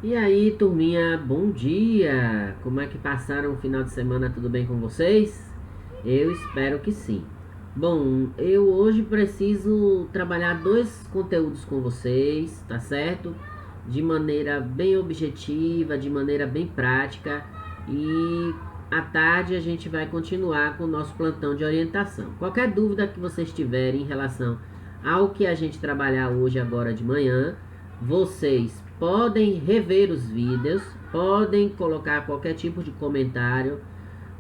E aí, turminha, bom dia! Como é que passaram o final de semana? Tudo bem com vocês? Eu espero que sim. Bom, eu hoje preciso trabalhar dois conteúdos com vocês, tá certo? De maneira bem objetiva, de maneira bem prática. E à tarde a gente vai continuar com o nosso plantão de orientação. Qualquer dúvida que vocês tiverem em relação ao que a gente trabalhar hoje, agora de manhã, vocês podem rever os vídeos, podem colocar qualquer tipo de comentário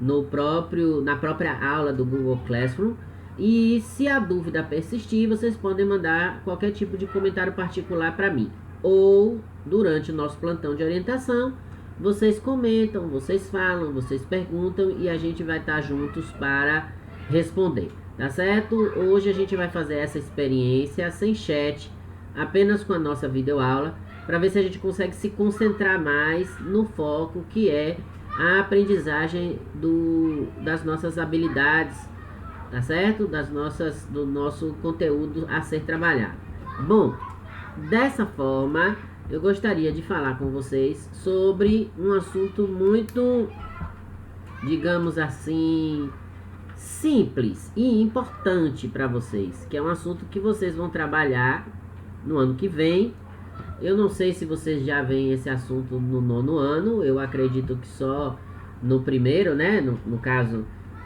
na própria aula do Google Classroom. E se a dúvida persistir, vocês podem mandar qualquer tipo de comentário particular para mim. Ou durante o nosso plantão de orientação, vocês comentam, vocês falam, vocês perguntam e a gente vai estar juntos para responder. Tá certo? Hoje a gente vai fazer essa experiência sem chat, apenas com a nossa videoaula, para ver se a gente consegue se concentrar mais no foco que é a aprendizagem das nossas habilidades, tá certo? Do nosso conteúdo a ser trabalhado. Bom, dessa forma, eu gostaria de falar com vocês sobre um assunto muito, digamos assim, simples e importante para vocês, que é um assunto que vocês vão trabalhar no ano que vem. Eu não sei se vocês já veem esse assunto no nono ano, eu acredito que só no primeiro, né? No caso,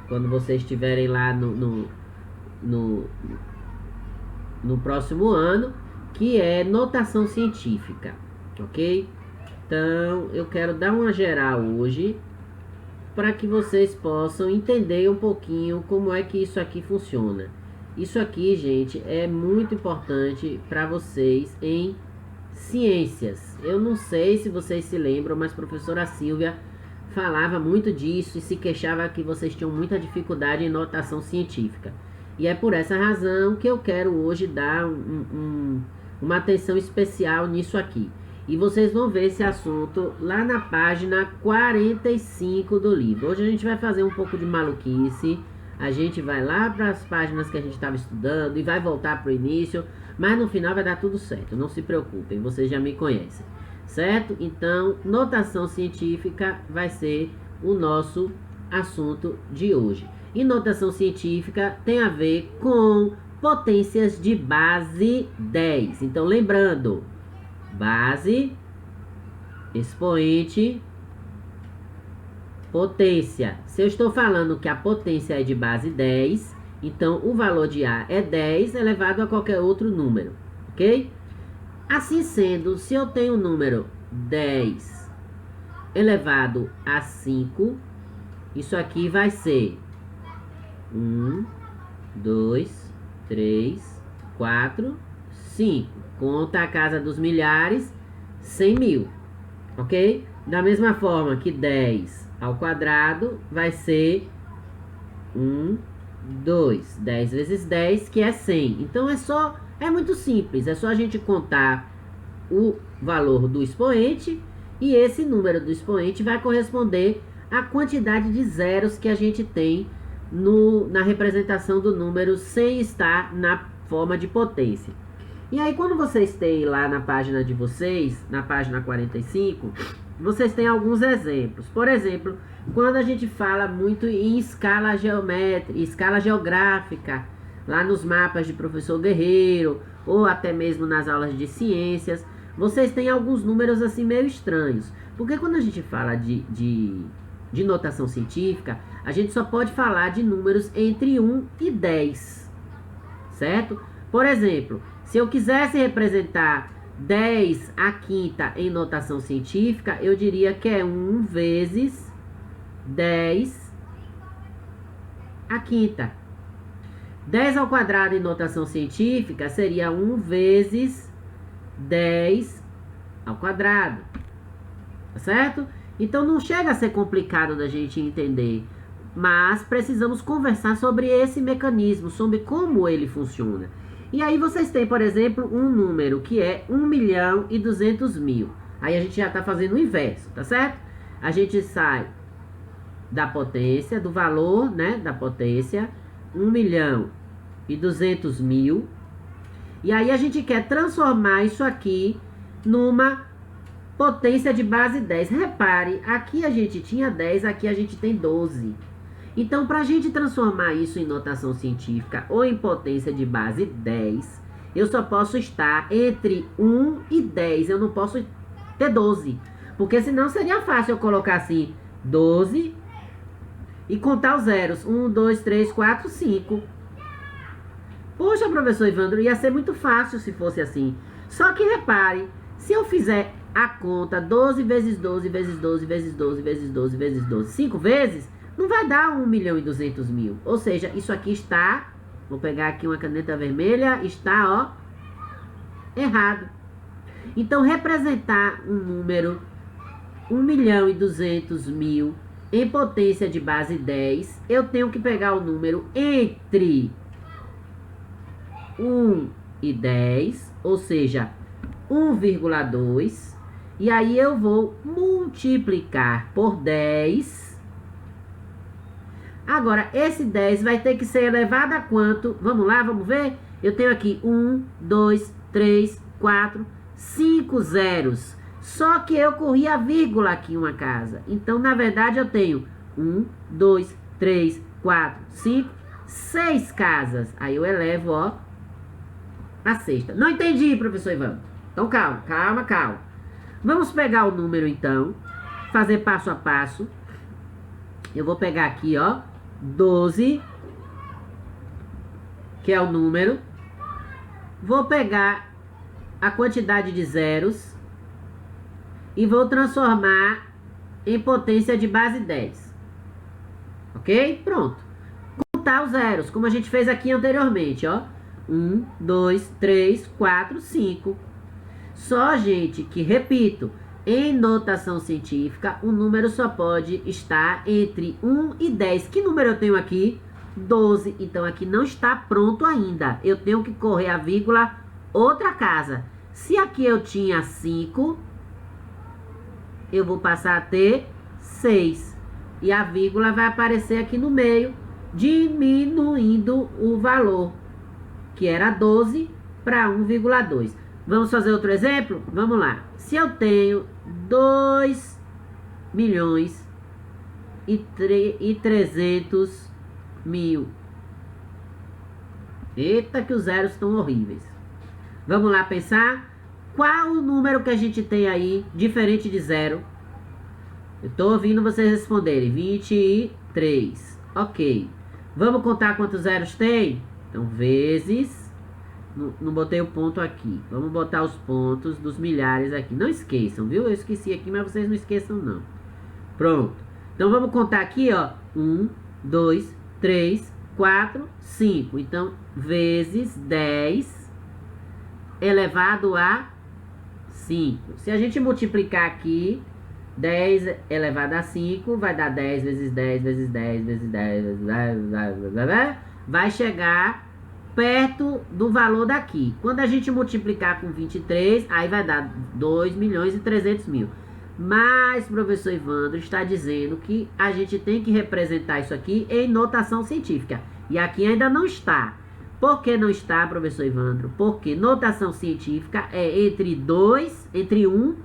quando vocês estiverem lá no, no próximo ano, que é notação científica, ok? Então, eu quero dar uma geral hoje para que vocês possam entender um pouquinho como é que isso aqui funciona. Isso aqui, gente, é muito importante para vocês em ciências. Eu não sei se vocês se lembram, mas a professora Silvia falava muito disso e se queixava que vocês tinham muita dificuldade em notação científica. E é por essa razão que eu quero hoje dar uma atenção especial nisso aqui. E vocês vão ver esse assunto lá na página 45 do livro. Hoje a gente vai fazer um pouco de maluquice. A gente vai lá para as páginas que a gente estava estudando e vai voltar para o início. Mas no final vai dar tudo certo, não se preocupem, vocês já me conhecem. Certo? Então, notação científica vai ser o nosso assunto de hoje. E notação científica tem a ver com potências de base 10. Então, lembrando, base, expoente, potência. Se eu estou falando que a potência é de base 10, então o valor de A é 10 elevado a qualquer outro número, ok? Assim sendo, se eu tenho o número 10 elevado a 5, isso aqui vai ser 1, 2, 3, 4, 5. Conta a casa dos milhares, 100 mil, ok? Da mesma forma que 10 ao quadrado vai ser 1, 2, 10 vezes 10, que é 100. Então é muito simples, é só a gente contar o valor do expoente e esse número do expoente vai corresponder à quantidade de zeros que a gente tem na representação do número sem estar na forma de potência. E aí quando vocês têm lá na página de vocês, na página 45, vocês têm alguns exemplos. Por exemplo, quando a gente fala muito em escala geométrica, escala geográfica, lá nos mapas de professor Guerreiro, ou até mesmo nas aulas de ciências, vocês têm alguns números assim meio estranhos. Porque quando a gente fala de notação científica, a gente só pode falar de números entre 1 e 10, certo? Por exemplo, se eu quisesse representar 10 à quinta em notação científica, eu diria que é 1 vezes 10 à quinta. 10 ao quadrado em notação científica seria 1 vezes 10 ao quadrado. Tá certo? Então não chega a ser complicado da gente entender, mas precisamos conversar sobre esse mecanismo, sobre como ele funciona. E aí vocês têm, por exemplo, um número que é 1.200.000. Aí a gente já está fazendo o inverso, tá certo? A gente sai da potência, do valor, né, da potência, 1.200.000. E aí a gente quer transformar isso aqui numa potência de base 10. Repare, aqui a gente tinha 10, aqui a gente tem 12. Então, para a gente transformar isso em notação científica ou em potência de base 10, eu só posso estar entre 1 e 10. Eu não posso ter 12. Porque senão seria fácil eu colocar assim, 12 e contar os zeros. 1, 2, 3, 4, 5. Poxa, professor Evandro, ia ser muito fácil se fosse assim. Só que repare, se eu fizer a conta 12 vezes 12 vezes 12 vezes 12 vezes 12 vezes 12, 5 vezes, não vai dar 1.200.000. Ou seja, isso aqui está, vou pegar aqui uma caneta vermelha, está, ó, errado. Então, representar um número 1.200.000 em potência de base 10, eu tenho que pegar o número entre 1 e 10, ou seja, 1,2, e aí eu vou multiplicar por 10. Agora, esse 10 vai ter que ser elevado a quanto? Vamos lá, vamos ver? Eu tenho aqui 1, 2, 3, 4, 5 zeros. Só que eu corri a vírgula aqui em uma casa. Então, na verdade, eu tenho 1, 2, 3, 4, 5, 6 casas. Aí eu elevo, ó, a sexta. Não entendi, professor Ivan. Então, calma, calma, calma. Vamos pegar o número, então. Fazer passo a passo. Eu vou pegar aqui, ó, 12, que é o número. Vou pegar a quantidade de zeros e vou transformar em potência de base 10. Ok? Pronto. Contar os zeros, como a gente fez aqui anteriormente, ó. 1, 2, 3, 4, 5. Só, gente, que repito, em notação científica, o número só pode estar entre 1 e 10. Que número eu tenho aqui? 12. Então, aqui não está pronto ainda. Eu tenho que correr a vírgula outra casa. Se aqui eu tinha 5, eu vou passar a ter 6. E a vírgula vai aparecer aqui no meio, diminuindo o valor, que era 12 para 1,2. Vamos fazer outro exemplo? Vamos lá. Se eu tenho 2 milhões e 300 mil. Eita, que os zeros estão horríveis. Vamos lá pensar. Qual o número que a gente tem aí, diferente de zero? Eu estou ouvindo vocês responderem. 23. Ok. Vamos contar quantos zeros tem? Então, vezes... Não botei o ponto aqui. Vamos botar os pontos dos milhares aqui. Não esqueçam, viu? Eu esqueci aqui, mas vocês não esqueçam, não. Pronto. Então, vamos contar aqui, ó. 1, 2, 3, 4, 5. Então, vezes 10 elevado a 5. Se a gente multiplicar aqui, 10 elevado a 5, vai dar 10 vezes 10 vezes 10 vezes 10 vezes 10, vai chegar perto do valor daqui. Quando a gente multiplicar com 23, aí vai dar 2.300.000. Mas, professor Evandro está dizendo que a gente tem que representar isso aqui em notação científica. E aqui ainda não está. Por que não está, professor Evandro? Porque notação científica é entre 1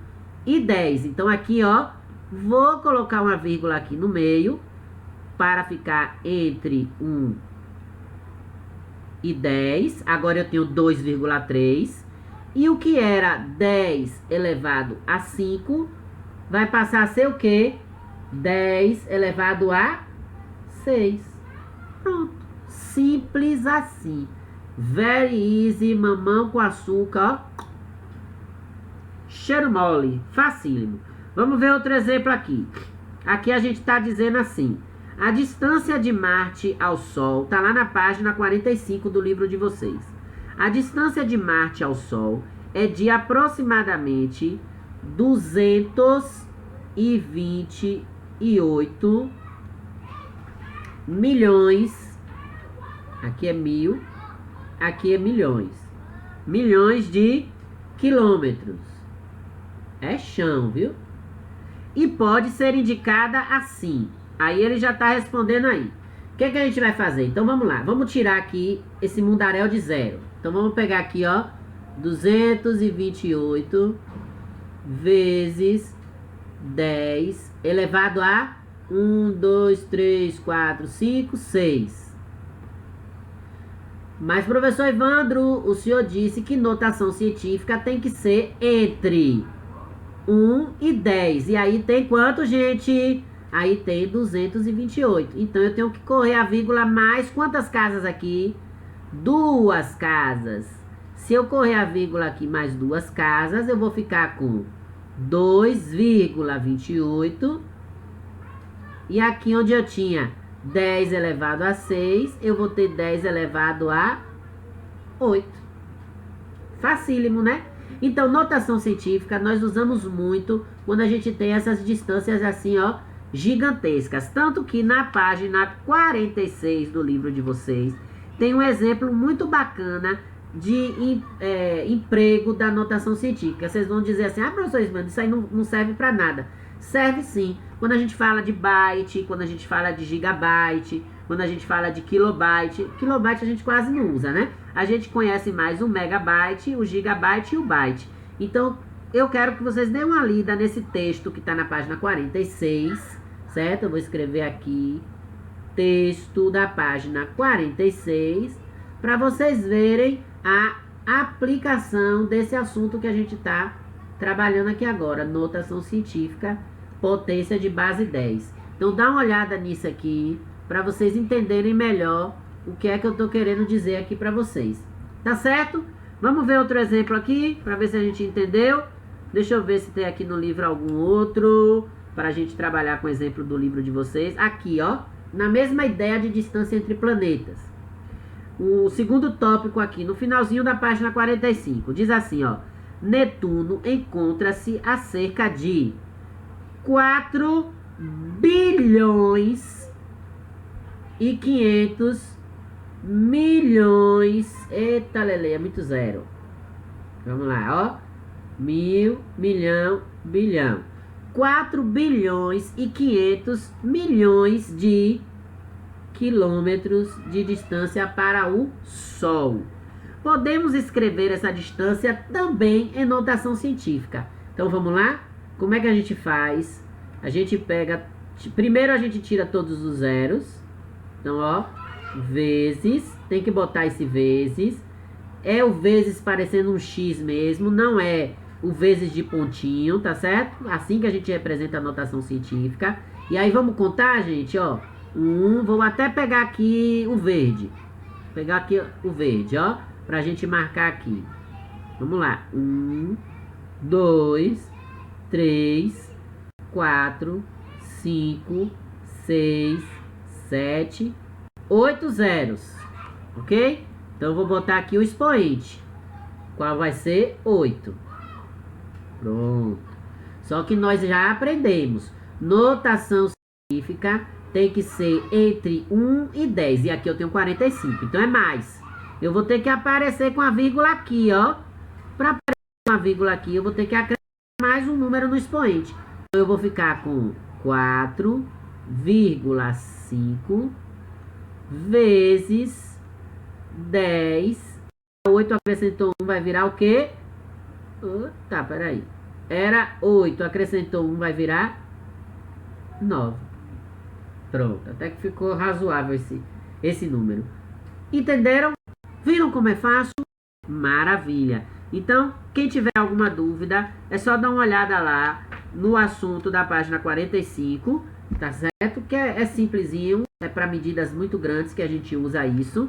e 10. Então, aqui, ó, vou colocar uma vírgula aqui no meio para ficar entre 1 e 10, agora eu tenho 2,3, e o que era 10 elevado a 5, vai passar a ser o quê? 10 elevado a 6. Pronto. Simples assim. Very easy, mamão com açúcar, ó. Cheiro mole, facílimo. Vamos ver outro exemplo aqui. Aqui a gente está dizendo assim: a distância de Marte ao Sol, está lá na página 45 do livro de vocês. A distância de Marte ao Sol é de aproximadamente 228 milhões. Aqui é mil, aqui é milhões. Milhões de quilômetros. É chão, viu? E pode ser indicada assim. Aí ele já está respondendo aí. O que a gente vai fazer? Então vamos lá. Vamos tirar aqui esse mundaréu de zero. Então vamos pegar aqui, ó. 228 vezes 10 elevado a 1, 2, 3, 4, 5, 6. Mas, professor Evandro, o senhor disse que notação científica tem que ser entre 1 e 10. E aí tem quanto, gente? Aí tem 228. Então eu tenho que correr a vírgula mais quantas casas aqui? 2 casas. Se eu correr a vírgula aqui mais 2 casas, eu vou ficar com 2,28. E aqui onde eu tinha 10 elevado a 6, eu vou ter 10 elevado a 8. Facílimo, né? Então, notação científica nós usamos muito quando a gente tem essas distâncias assim, ó, gigantescas. Tanto que na página 46 do livro de vocês tem um exemplo muito bacana de emprego da notação científica. Vocês vão dizer assim, professor Ismano, isso aí não serve para nada. Serve sim. Quando a gente fala de byte, quando a gente fala de gigabyte, quando a gente fala de kilobyte a gente quase não usa, né? A gente conhece mais o megabyte, o gigabyte e o byte. Então, eu quero que vocês deem uma lida nesse texto que está na página 46, certo? Eu vou escrever aqui, texto da página 46, para vocês verem a aplicação desse assunto que a gente está trabalhando aqui agora, notação científica, potência de base 10. Então dá uma olhada nisso aqui, para vocês entenderem melhor o que é que eu estou querendo dizer aqui para vocês. Tá certo? Vamos ver outro exemplo aqui, para ver se a gente entendeu. Deixa eu ver se tem aqui no livro algum outro, para a gente trabalhar com o exemplo do livro de vocês. Aqui, ó, na mesma ideia de distância entre planetas. O segundo tópico aqui, no finalzinho da página 45, diz assim, ó. Netuno encontra-se a cerca de 4 bilhões e 500 milhões. Eita, Lele, é muito zero. Vamos lá, ó. Mil, milhão, bilhão. 4 bilhões e 500 milhões de quilômetros de distância para o Sol. Podemos escrever essa distância também em notação científica. Então vamos lá? Como é que a gente faz? A gente pega... Primeiro a gente tira todos os zeros. Então, ó, vezes. Tem que botar esse vezes. É o vezes parecendo um X mesmo. Não é o vezes de pontinho, tá certo? Assim que a gente representa a notação científica. E aí vamos contar, gente, ó. Vou até pegar aqui o verde. Pegar aqui o verde, ó. Pra gente marcar aqui. Vamos lá. 1, 2, 3, 4, 5, 6, 7, 8 zeros. Ok? Então eu vou botar aqui o expoente. Qual vai ser? 8. Pronto. Só que nós já aprendemos. Notação científica tem que ser entre 1 e 10. E aqui eu tenho 45. Então é mais. Eu vou ter que aparecer com a vírgula aqui, ó. Para aparecer com a vírgula aqui, eu vou ter que acrescentar mais um número no expoente. Então eu vou ficar com 4,5 vezes 10. 8 acrescentou 1, vai virar o quê? Tá, peraí. Era 8, acrescentou 1, vai virar 9. Pronto, até que ficou razoável esse número. Entenderam? Viram como é fácil? Maravilha! Então, quem tiver alguma dúvida, é só dar uma olhada lá no assunto da página 45, tá certo? Que é simplesinho, é para medidas muito grandes que a gente usa isso.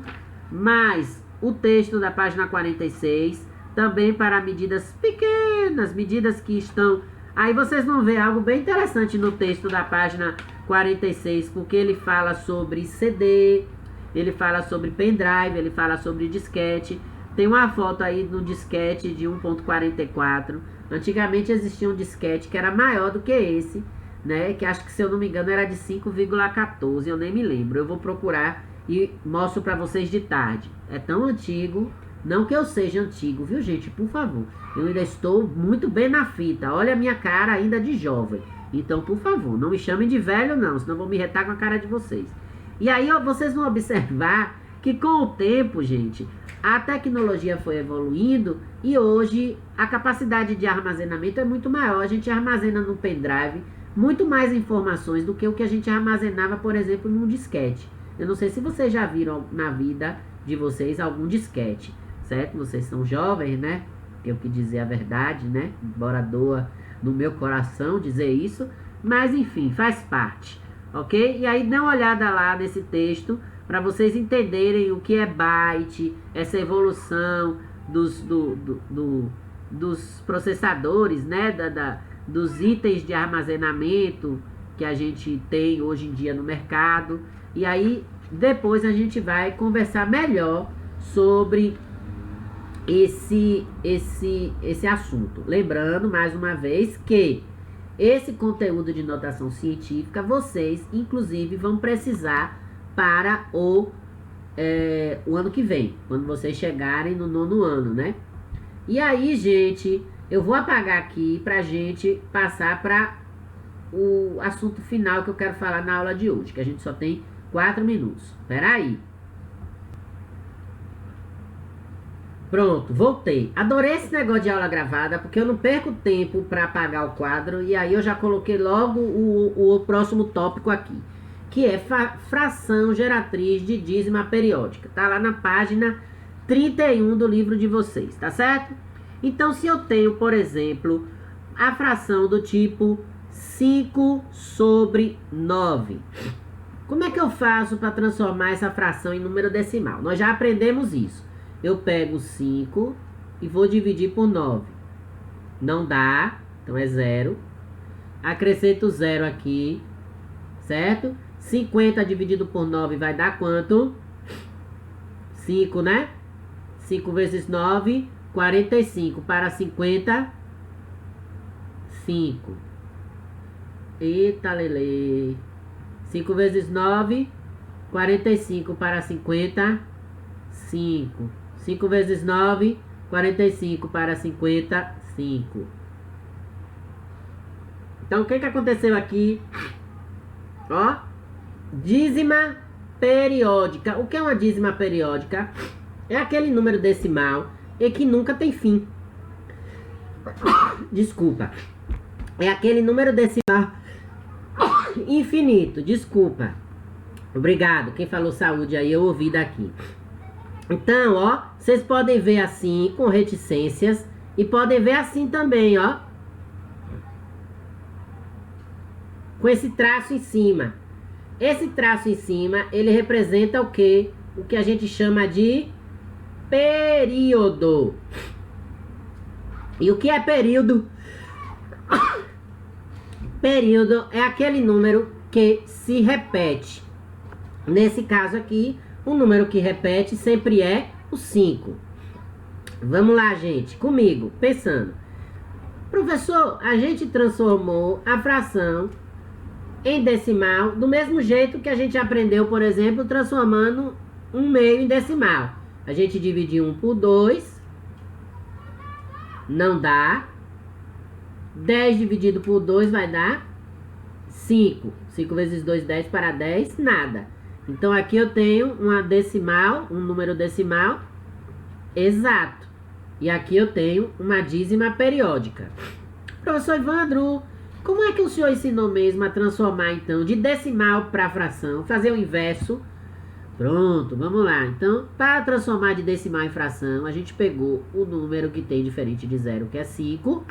Mas o texto da página 46, também para medidas pequenas, medidas que estão... Aí vocês vão ver algo bem interessante no texto da página 46, porque ele fala sobre CD... Ele fala sobre pendrive, ele fala sobre disquete. Tem uma foto aí do disquete de 1.44. Antigamente existia um disquete que era maior do que esse, né? Que acho que, se eu não me engano, era de 5,14. Eu nem me lembro. Eu vou procurar e mostro pra vocês de tarde. É tão antigo. Não que eu seja antigo, viu, gente? Por favor. Eu ainda estou muito bem na fita. Olha a minha cara ainda de jovem. Então, por favor, não me chamem de velho, não. Senão eu vou me retar com a cara de vocês. E aí, ó, vocês vão observar que com o tempo, gente, a tecnologia foi evoluindo e hoje a capacidade de armazenamento é muito maior. A gente armazena no pendrive muito mais informações do que o que a gente armazenava, por exemplo, num disquete. Eu não sei se vocês já viram na vida de vocês algum disquete, certo? Vocês são jovens, né? Tenho que dizer a verdade, né? Embora doa no meu coração dizer isso, mas enfim, faz parte, ok? E aí dá uma olhada lá nesse texto para vocês entenderem o que é byte, essa evolução dos processadores, né? Dos itens de armazenamento que a gente tem hoje em dia no mercado. E aí depois a gente vai conversar melhor sobre esse assunto. Lembrando mais uma vez que esse conteúdo de notação científica vocês inclusive vão precisar para o ano que vem, quando vocês chegarem no 9º ano, né? E aí, gente, eu vou apagar aqui pra gente passar para o assunto final que eu quero falar na aula de hoje, que a gente só tem 4 minutos. Peraí. Pronto, voltei. Adorei esse negócio de aula gravada, porque eu não perco tempo para apagar o quadro, e aí eu já coloquei logo o próximo tópico aqui, que é fração geratriz de dízima periódica. Tá lá na página 31 do livro de vocês, tá certo? Então, se eu tenho, por exemplo, a fração do tipo 5/9, como é que eu faço para transformar essa fração em número decimal? Nós já aprendemos isso. Eu pego 5 e vou dividir por 9. Não dá, então é 0. Acrescento 0 aqui, certo? 50 dividido por 9 vai dar quanto? 5, né? 5 vezes 9, 45. Para 50, 5. Eita, lele. 5 vezes 9, 45. Para 50, 5. 5 vezes 9, 45. Para 50, 5. Então, o que aconteceu aqui? Ó, dízima periódica. O que é uma dízima periódica? É aquele número decimal e que nunca tem fim. Desculpa. É aquele número decimal infinito. Desculpa. Obrigado. Quem falou saúde aí, eu ouvi daqui. Então, ó, vocês podem ver assim, com reticências, e podem ver assim também, ó, com esse traço em cima. Esse traço em cima, ele representa o quê? O que a gente chama de período. E o que é período? Período é aquele número que se repete. Nesse caso aqui, o número que repete sempre é o 5. Vamos lá, gente, comigo, pensando. Professor, a gente transformou a fração em decimal do mesmo jeito que a gente aprendeu, por exemplo, transformando um meio em decimal. A gente dividiu 1 por 2, não dá. 10 dividido por 2 vai dar 5. 5 vezes 2, 10 para 10, nada. Então aqui eu tenho uma decimal, um número decimal exato. E aqui eu tenho uma dízima periódica. Professor Evandro, como é que o senhor ensinou mesmo a transformar então de decimal para fração, fazer o inverso? Pronto, vamos lá. Então, para transformar de decimal em fração, a gente pegou o número que tem diferente de 0, que é 5.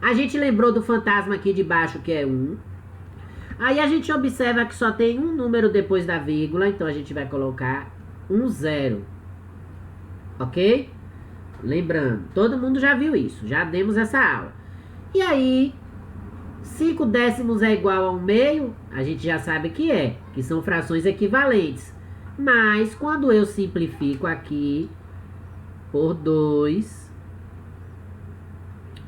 A gente lembrou do fantasma aqui de baixo, que é 1. Aí a gente observa que só tem um número depois da vírgula, então a gente vai colocar 0. Ok? Lembrando, todo mundo já viu isso, já demos essa aula. E aí, 5 décimos é igual a 1 meio, a gente já sabe que são frações equivalentes. Mas quando eu simplifico aqui por 2,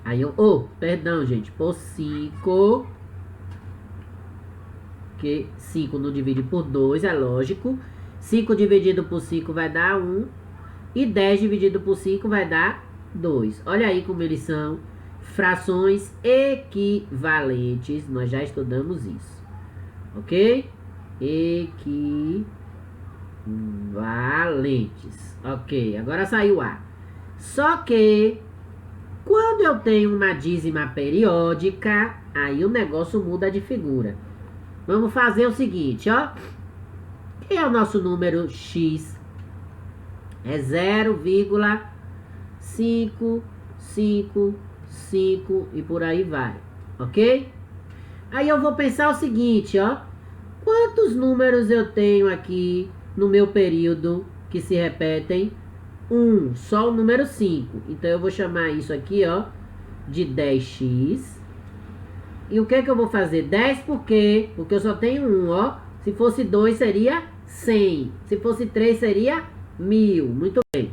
aí eu, perdão, gente, por 5, que 5 não divide por 2, é lógico. 5 dividido por 5 vai dar 1. E 10 dividido por 5 vai dar 2. Olha aí como eles são frações equivalentes. Nós já estudamos isso. Ok? Equivalentes. valentes. Ok, agora saiu A. Só que, quando eu tenho uma dízima periódica, aí o negócio muda de figura. Vamos fazer o seguinte, ó. Que é o nosso número X? É 0,555 e por aí vai, ok? Aí eu vou pensar o seguinte, ó. Quantos números eu tenho aqui no meu período que se repetem? Só o número 5. Então eu vou chamar isso aqui, ó, de 10x. E o que que eu vou fazer? 10 por quê? Porque eu só tenho ó. Se fosse 2 seria 100. Se fosse 3 seria 1000. Muito bem.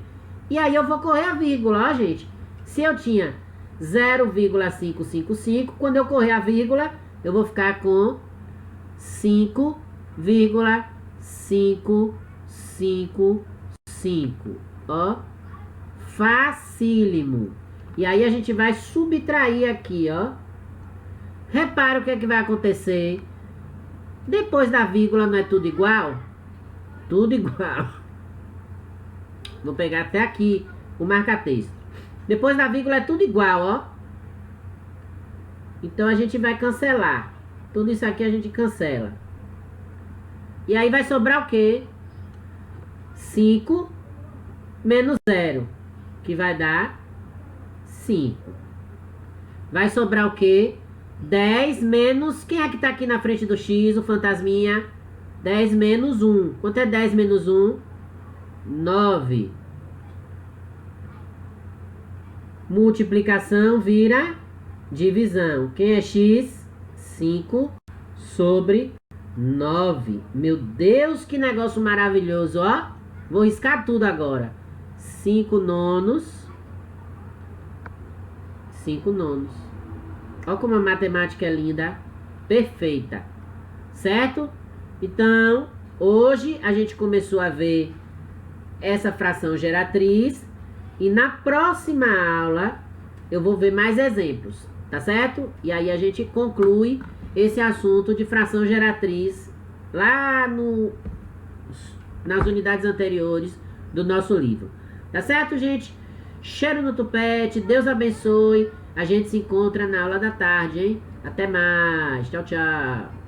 E aí eu vou correr a vírgula, ó, gente. Se eu tinha 0,555, quando eu correr a vírgula, eu vou ficar com 5,555. Ó, facílimo. E aí a gente vai subtrair aqui, ó. Repara o que é que vai acontecer. Depois da vírgula não é tudo igual? Tudo igual. Vou pegar até aqui o marca-texto. Depois da vírgula é tudo igual, ó. Então a gente vai cancelar. Tudo isso aqui a gente cancela. E aí vai sobrar o quê? 5 menos 0, que vai dar 5. Vai sobrar o quê? 10 menos... Quem é que tá aqui na frente do X, o fantasminha? 10 menos 1. Quanto é 10 menos 1? 9. Multiplicação vira divisão. Quem é X? 5 sobre 9. Meu Deus, que negócio maravilhoso, ó. Vou riscar tudo agora. 5 nonos. 5 nonos. Olha como a matemática é linda. Perfeita. Certo? Então, hoje a gente começou a ver essa fração geratriz. E na próxima aula eu vou ver mais exemplos. Tá certo? E aí a gente conclui esse assunto de fração geratriz lá nas unidades anteriores do nosso livro. Tá certo, gente? Cheiro no tupete, Deus abençoe. A gente se encontra na aula da tarde, hein? Até mais. Tchau, tchau.